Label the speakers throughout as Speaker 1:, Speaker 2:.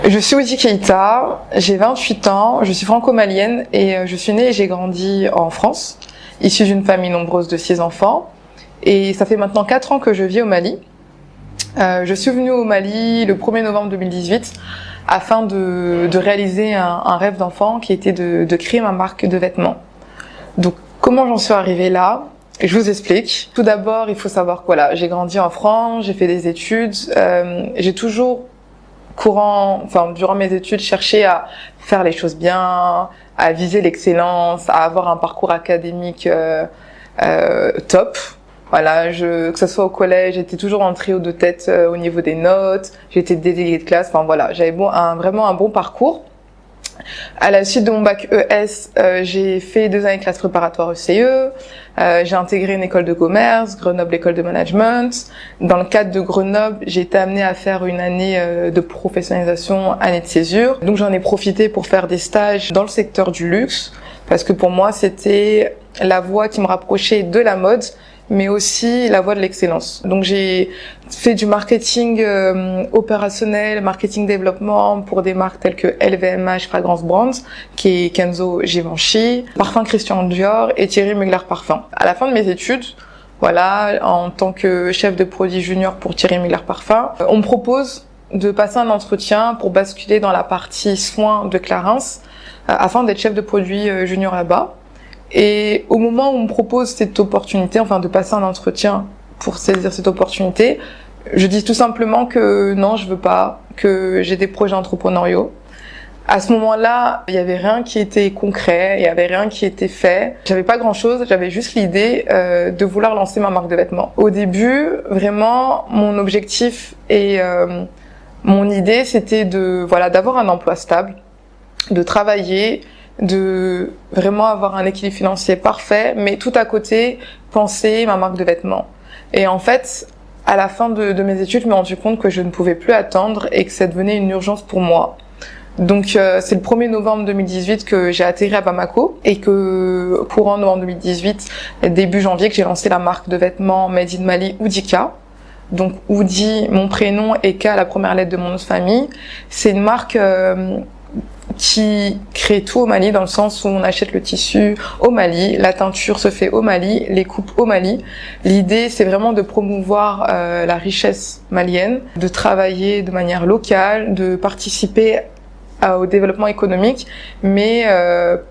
Speaker 1: Je suis Oudi Keïta, j'ai 28 ans, je suis franco-malienne et je suis née et j'ai grandi en France, issue d'une famille nombreuse de 6 enfants. Et ça fait maintenant 4 ans que je vis au Mali. Je suis venue au Mali le 1er novembre 2018 afin de réaliser un rêve d'enfant qui était de créer ma marque de vêtements. Donc comment j'en suis arrivée là ? Je vous explique. Tout d'abord, il faut savoir que voilà, j'ai grandi en France, j'ai fait des études, j'ai toujours durant mes études, cherché à faire les choses bien, à viser l'excellence, à avoir un parcours académique top. Voilà, que ce soit au collège, j'étais toujours en trio de tête au niveau des notes, j'étais déléguée de classe, enfin voilà, j'avais vraiment un bon parcours. À la suite de mon bac ES, j'ai fait 2 années de classe préparatoire ECE, j'ai intégré une école de commerce, Grenoble École de Management. Dans le cadre de Grenoble, j'ai été amenée à faire une année de professionnalisation, année de césure. Donc j'en ai profité pour faire des stages dans le secteur du luxe, parce que pour moi c'était la voie qui me rapprochait de la mode, mais aussi la voie de l'excellence. Donc j'ai fait du marketing opérationnel, marketing développement pour des marques telles que LVMH Fragrance Brands, qui est Kenzo Givenchy, Parfum Christian Dior et Thierry Mugler Parfum. À la fin de mes études, voilà, en tant que chef de produit junior pour Thierry Mugler Parfum, on me propose de passer un entretien pour basculer dans la partie soins de Clarins afin d'être chef de produit junior là-bas. Et au moment où on me propose cette opportunité, enfin de passer un entretien pour saisir cette opportunité, je dis tout simplement que non, je veux pas, que j'ai des projets entrepreneuriaux. À ce moment-là, il y avait rien qui était concret, il y avait rien qui était fait. J'avais pas grand-chose, j'avais juste l'idée de vouloir lancer ma marque de vêtements. Au début, vraiment, mon objectif et mon idée, c'était d'avoir un emploi stable, de travailler, de vraiment avoir un équilibre financier parfait, mais tout à côté, penser ma marque de vêtements. Et en fait, à la fin de mes études, je me suis rendu compte que je ne pouvais plus attendre et que ça devenait une urgence pour moi. Donc c'est le 1er novembre 2018 que j'ai atterri à Bamako et que courant novembre 2018, début janvier, que j'ai lancé la marque de vêtements Made in Mali Oudika. Donc Oudi, mon prénom, et K, la première lettre de mon nom de famille. C'est une marque qui crée tout au Mali, dans le sens où on achète le tissu au Mali, la teinture se fait au Mali, les coupes au Mali. L'idée, c'est vraiment de promouvoir la richesse malienne, de travailler de manière locale, de participer au développement économique, mais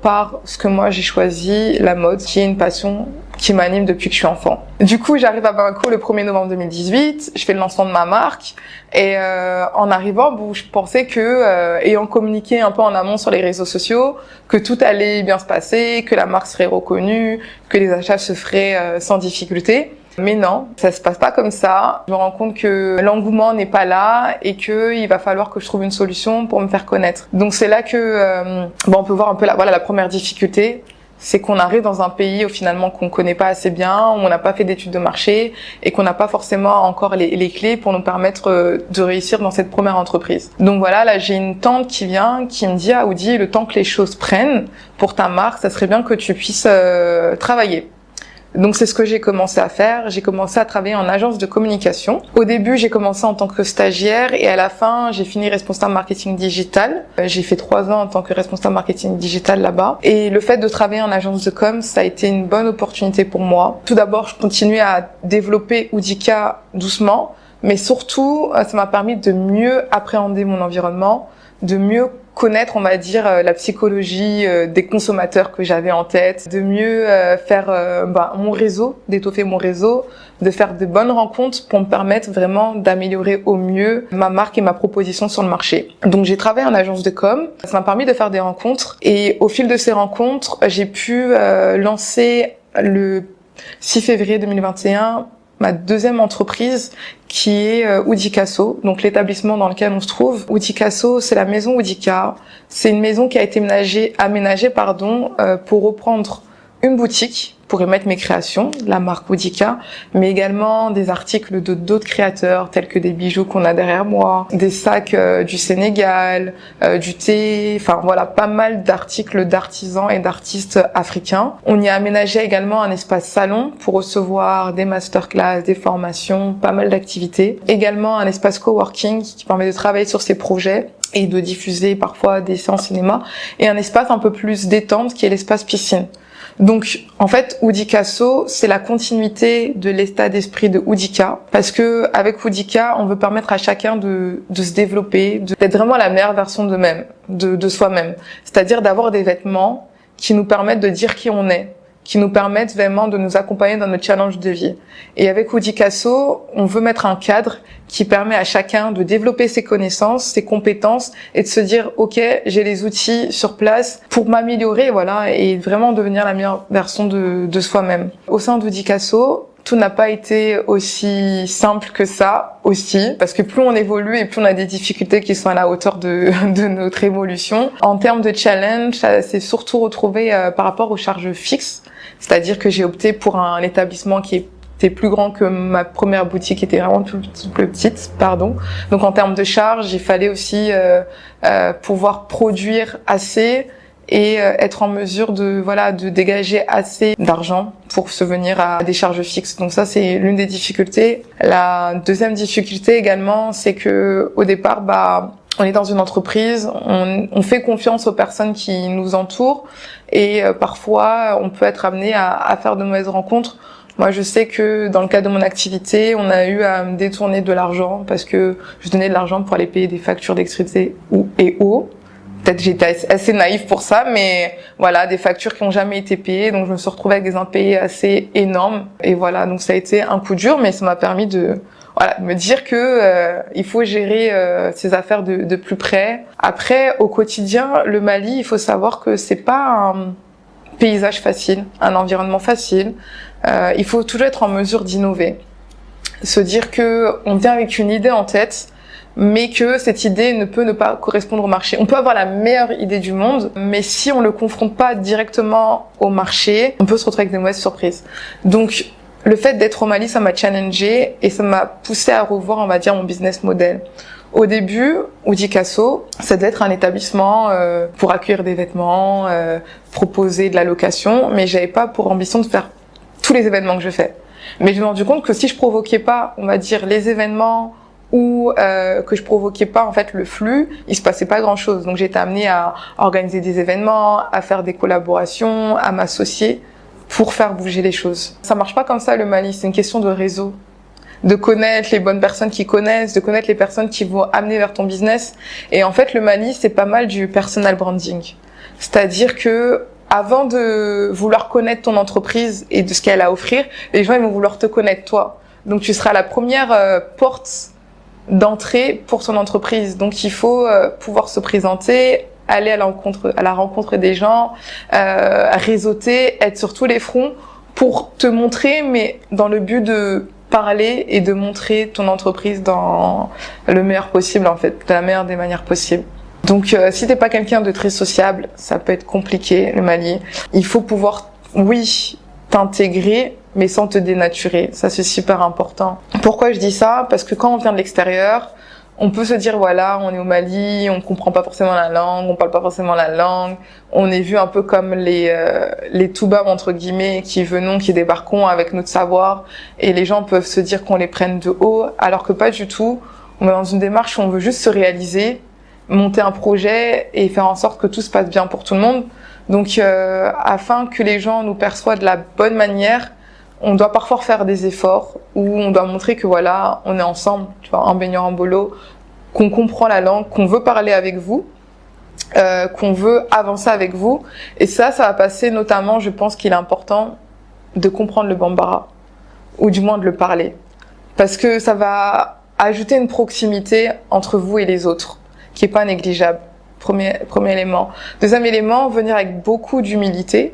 Speaker 1: par ce que moi j'ai choisi, la mode, qui est une passion qui m'anime depuis que je suis enfant. Du coup, j'arrive à Bamako le 1er novembre 2018, je fais le lancement de ma marque, et en arrivant, je pensais que, ayant communiqué un peu en amont sur les réseaux sociaux, que tout allait bien se passer, que la marque serait reconnue, que les achats se feraient sans difficulté. Mais non, ça se passe pas comme ça. Je me rends compte que l'engouement n'est pas là et que il va falloir que je trouve une solution pour me faire connaître. Donc c'est là que on peut voir un peu la première difficulté, c'est qu'on arrive dans un pays finalement qu'on connaît pas assez bien, où on n'a pas fait d'études de marché et qu'on n'a pas forcément encore les clés pour nous permettre de réussir dans cette première entreprise. Donc voilà, là j'ai une tante qui vient, qui me dit: ah Oudi, le temps que les choses prennent pour ta marque, ça serait bien que tu puisses travailler. Donc c'est ce que j'ai commencé à faire. J'ai commencé à travailler en agence de communication. Au début, j'ai commencé en tant que stagiaire et à la fin, j'ai fini responsable marketing digital. J'ai fait 3 ans en tant que responsable marketing digital là-bas. Et le fait de travailler en agence de com, ça a été une bonne opportunité pour moi. Tout d'abord, je continuais à développer Oudika doucement, mais surtout, ça m'a permis de mieux appréhender mon environnement, de mieux connaître, on va dire, la psychologie des consommateurs que j'avais en tête, de mieux faire mon réseau, d'étoffer mon réseau, de faire de bonnes rencontres pour me permettre vraiment d'améliorer au mieux ma marque et ma proposition sur le marché. Donc j'ai travaillé en agence de com, ça m'a permis de faire des rencontres et au fil de ces rencontres, j'ai pu lancer le 6 février 2021 ma deuxième entreprise qui est Oudikasso, donc l'établissement dans lequel on se trouve. Oudikasso, c'est la maison Oudika. C'est une maison qui a été aménagée pour reprendre une boutique pour émettre mes créations, la marque Woodika, mais également des articles d'autres créateurs, tels que des bijoux qu'on a derrière moi, des sacs du Sénégal, du thé, enfin voilà, pas mal d'articles d'artisans et d'artistes africains. On y a aménagé également un espace salon pour recevoir des masterclass, des formations, pas mal d'activités. Également un espace coworking qui permet de travailler sur ces projets et de diffuser parfois des séances cinéma, et un espace un peu plus détente qui est l'espace piscine. Donc, en fait, Woodikasso, c'est la continuité de l'état d'esprit de Woodika, parce que avec Woodika, on veut permettre à chacun de se développer, d'être vraiment la meilleure version d'eux-mêmes, de soi-même. C'est-à-dire d'avoir des vêtements qui nous permettent de dire qui on est, qui nous permettent vraiment de nous accompagner dans notre challenge de vie. Et avec Woodikasso, on veut mettre un cadre qui permet à chacun de développer ses connaissances, ses compétences et de se dire « Ok, j'ai les outils sur place pour m'améliorer, voilà, et vraiment devenir la meilleure version de soi-même. » Au sein de Woodikasso, tout n'a pas été aussi simple que ça aussi, parce que plus on évolue et plus on a des difficultés qui sont à la hauteur de notre évolution. En termes de challenge, ça s'est surtout retrouvé par rapport aux charges fixes, c'est-à-dire que j'ai opté pour un établissement qui était plus grand que ma première boutique, qui était vraiment plus petite, pardon. Donc en termes de charges, il fallait aussi pouvoir produire assez et être en mesure de dégager assez d'argent pour subvenir à des charges fixes. Donc ça, c'est l'une des difficultés. La deuxième difficulté également, c'est que au départ, on est dans une entreprise, on fait confiance aux personnes qui nous entourent et parfois on peut être amené à faire de mauvaises rencontres. Moi, je sais que dans le cadre de mon activité, on a eu à me détourner de l'argent parce que je donnais de l'argent pour aller payer des factures d'électricité et eau. Peut-être j'étais assez naïve pour ça, mais voilà, des factures qui n'ont jamais été payées, donc je me suis retrouvée avec des impayés assez énormes. Et voilà, donc ça a été un coup dur, mais ça m'a permis de me dire que il faut gérer ses affaires de plus près. Après, au quotidien, le Mali, il faut savoir que c'est pas un paysage facile, un environnement facile. Il faut toujours être en mesure d'innover, se dire que on vient avec une idée en tête, mais que cette idée ne peut ne pas correspondre au marché. On peut avoir la meilleure idée du monde, mais si on le confronte pas directement au marché, on peut se retrouver avec des mauvaises surprises. Donc, le fait d'être au Mali, ça m'a challengé et ça m'a poussé à revoir, on va dire, mon business model. Au début, Woodikasso, ça devait être un établissement pour accueillir des vêtements, proposer de la location, mais j'avais pas pour ambition de faire tous les événements que je fais. Mais je me suis rendu compte que si je provoquais pas, on va dire, les événements ou que je provoquais pas en fait le flux, il se passait pas grand-chose. Donc j'ai été amenée à organiser des événements, à faire des collaborations, à m'associer pour faire bouger les choses. Ça marche pas comme ça le Mali, c'est une question de réseau, de connaître les bonnes personnes qui connaissent, de connaître les personnes qui vont amener vers ton business. Et en fait le Mali, c'est pas mal du personal branding. C'est-à-dire que avant de vouloir connaître ton entreprise et de ce qu'elle a à offrir, les gens ils vont vouloir te connaître toi. Donc tu seras la première porte d'entrée pour son entreprise. Donc il faut pouvoir se présenter, aller à la rencontre des gens, réseauter, être sur tous les fronts pour te montrer, mais dans le but de parler et de montrer ton entreprise dans le meilleur possible, en fait, de la meilleure des manières possibles. Donc si t'es pas quelqu'un de très sociable, ça peut être compliqué, le Mali. Il faut pouvoir, oui, t'intégrer, mais sans te dénaturer. Ça, c'est super important. Pourquoi je dis ça? Parce que quand on vient de l'extérieur, on peut se dire, voilà, on est au Mali, on comprend pas forcément la langue, on parle pas forcément la langue, on est vu un peu comme les toubabs, entre guillemets, qui débarquons avec notre savoir, et les gens peuvent se dire qu'on les prenne de haut, alors que pas du tout. On est dans une démarche où on veut juste se réaliser, monter un projet et faire en sorte que tout se passe bien pour tout le monde. Donc, afin que les gens nous perçoivent de la bonne manière, on doit parfois faire des efforts où on doit montrer que voilà, on est ensemble, tu vois, en baignant en bolo, qu'on comprend la langue, qu'on veut parler avec vous, qu'on veut avancer avec vous. Et ça va passer notamment, je pense qu'il est important de comprendre le bambara, ou du moins de le parler. Parce que ça va ajouter une proximité entre vous et les autres, qui est pas négligeable. Premier élément. Deuxième élément, venir avec beaucoup d'humilité,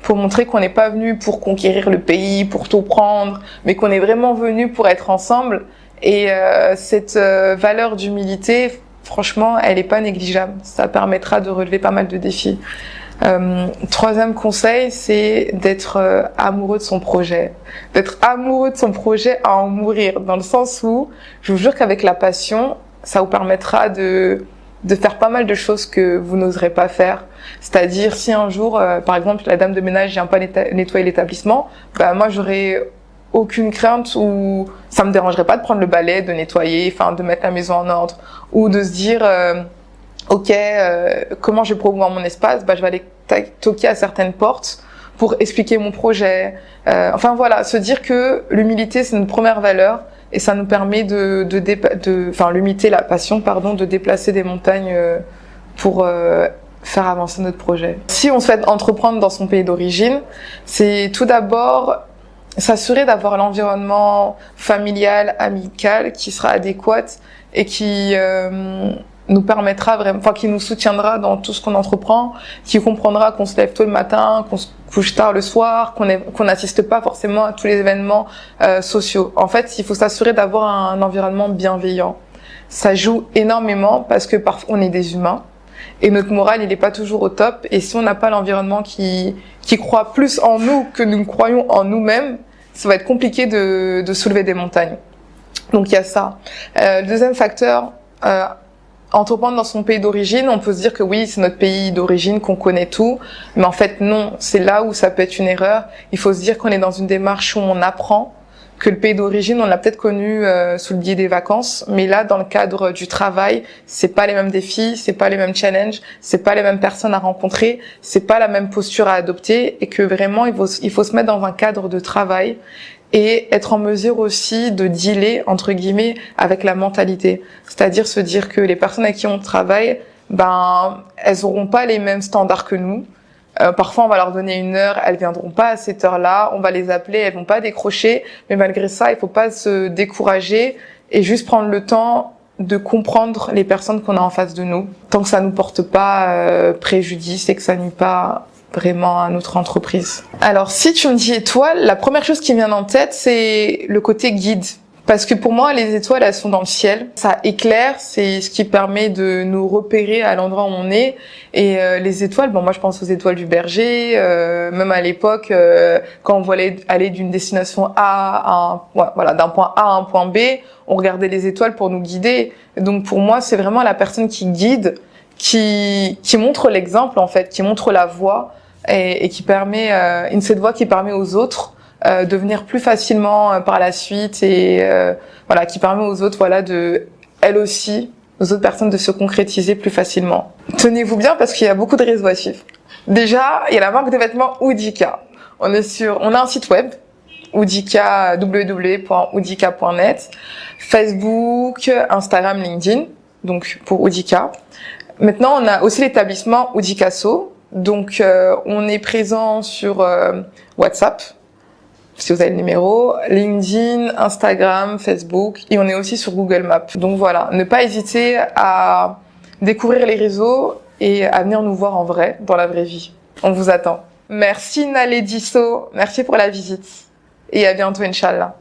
Speaker 1: pour montrer qu'on n'est pas venu pour conquérir le pays, pour tout prendre, mais qu'on est vraiment venu pour être ensemble. Et cette valeur d'humilité, franchement, elle est pas négligeable. Ça permettra de relever pas mal de défis. Troisième conseil, c'est d'être amoureux de son projet. D'être amoureux de son projet à en mourir, dans le sens où je vous jure qu'avec la passion, ça vous permettra de faire pas mal de choses que vous n'oserez pas faire. C'est-à-dire, si un jour, par exemple, la dame de ménage vient pas nettoyer l'établissement, bah moi j'aurais aucune crainte ou ça me dérangerait pas de prendre le balai, de nettoyer, enfin de mettre la maison en ordre, ou de se dire ok, comment je vais promouvoir mon espace, bah je vais aller toquer à certaines portes pour expliquer mon projet. Enfin voilà, se dire que l'humilité c'est notre première valeur et ça nous permet l'humilité, la passion pardon, de déplacer des montagnes pour faire avancer notre projet. Si on souhaite entreprendre dans son pays d'origine, c'est tout d'abord s'assurer d'avoir l'environnement familial, amical qui sera adéquat et qui nous permettra vraiment, enfin qui nous soutiendra dans tout ce qu'on entreprend, qui comprendra qu'on se lève tôt le matin, qu'on se couche tard le soir, qu'on n'assiste pas forcément à tous les événements sociaux. En fait, il faut s'assurer d'avoir un environnement bienveillant. Ça joue énormément parce que parfois on est des humains et notre morale il est pas toujours au top. Et si on n'a pas l'environnement qui croit plus en nous que nous croyons en nous-mêmes, ça va être compliqué de soulever des montagnes. Donc il y a ça. Le deuxième facteur. Entreprendre dans son pays d'origine, on peut se dire que oui, c'est notre pays d'origine, qu'on connaît tout, mais en fait non, c'est là où ça peut être une erreur. Il faut se dire qu'on est dans une démarche où on apprend, que le pays d'origine, on l'a peut-être connu sous le biais des vacances, mais là, dans le cadre du travail, c'est pas les mêmes défis, c'est pas les mêmes challenges, c'est pas les mêmes personnes à rencontrer, c'est pas la même posture à adopter, et que vraiment, il faut se mettre dans un cadre de travail et être en mesure aussi de dealer, entre guillemets, avec la mentalité. C'est-à-dire se dire que les personnes avec qui on travaille, elles auront pas les mêmes standards que nous. Parfois, on va leur donner une heure, elles viendront pas à cette heure-là, on va les appeler, elles vont pas décrocher. Mais malgré ça, il faut pas se décourager et juste prendre le temps de comprendre les personnes qu'on a en face de nous, tant que ça nous porte pas préjudice et que ça nuit pas vraiment à notre entreprise. Alors, si tu me dis étoile, la première chose qui me vient en tête, c'est le côté guide. Parce que pour moi, les étoiles, elles sont dans le ciel. Ça éclaire, c'est ce qui permet de nous repérer à l'endroit où on est. Et les étoiles, bon, moi je pense aux étoiles du berger. Même à l'époque, quand on voulait aller d'une destination A à d'un point A à un point B, on regardait les étoiles pour nous guider. Donc pour moi, c'est vraiment la personne qui guide, qui montre l'exemple en fait, qui montre la voie et qui permet cette voie qui permet aux autres de venir plus facilement par la suite et qui permet aux autres elles aussi aux autres personnes de se concrétiser plus facilement. Tenez-vous bien parce qu'il y a beaucoup de réseaux à suivre. Déjà, il y a la marque de vêtements Oudika. On a un site web Oudika, www.oudika.net, Facebook, Instagram, LinkedIn, donc pour Oudika. Maintenant, on a aussi l'établissement Oudikasso. Donc on est présent sur WhatsApp, si vous avez le numéro, LinkedIn, Instagram, Facebook, et on est aussi sur Google Maps. Donc voilà, ne pas hésiter à découvrir les réseaux et à venir nous voir en vrai, dans la vraie vie. On vous attend. Merci Naledisso, merci pour la visite et à bientôt Inch'Allah.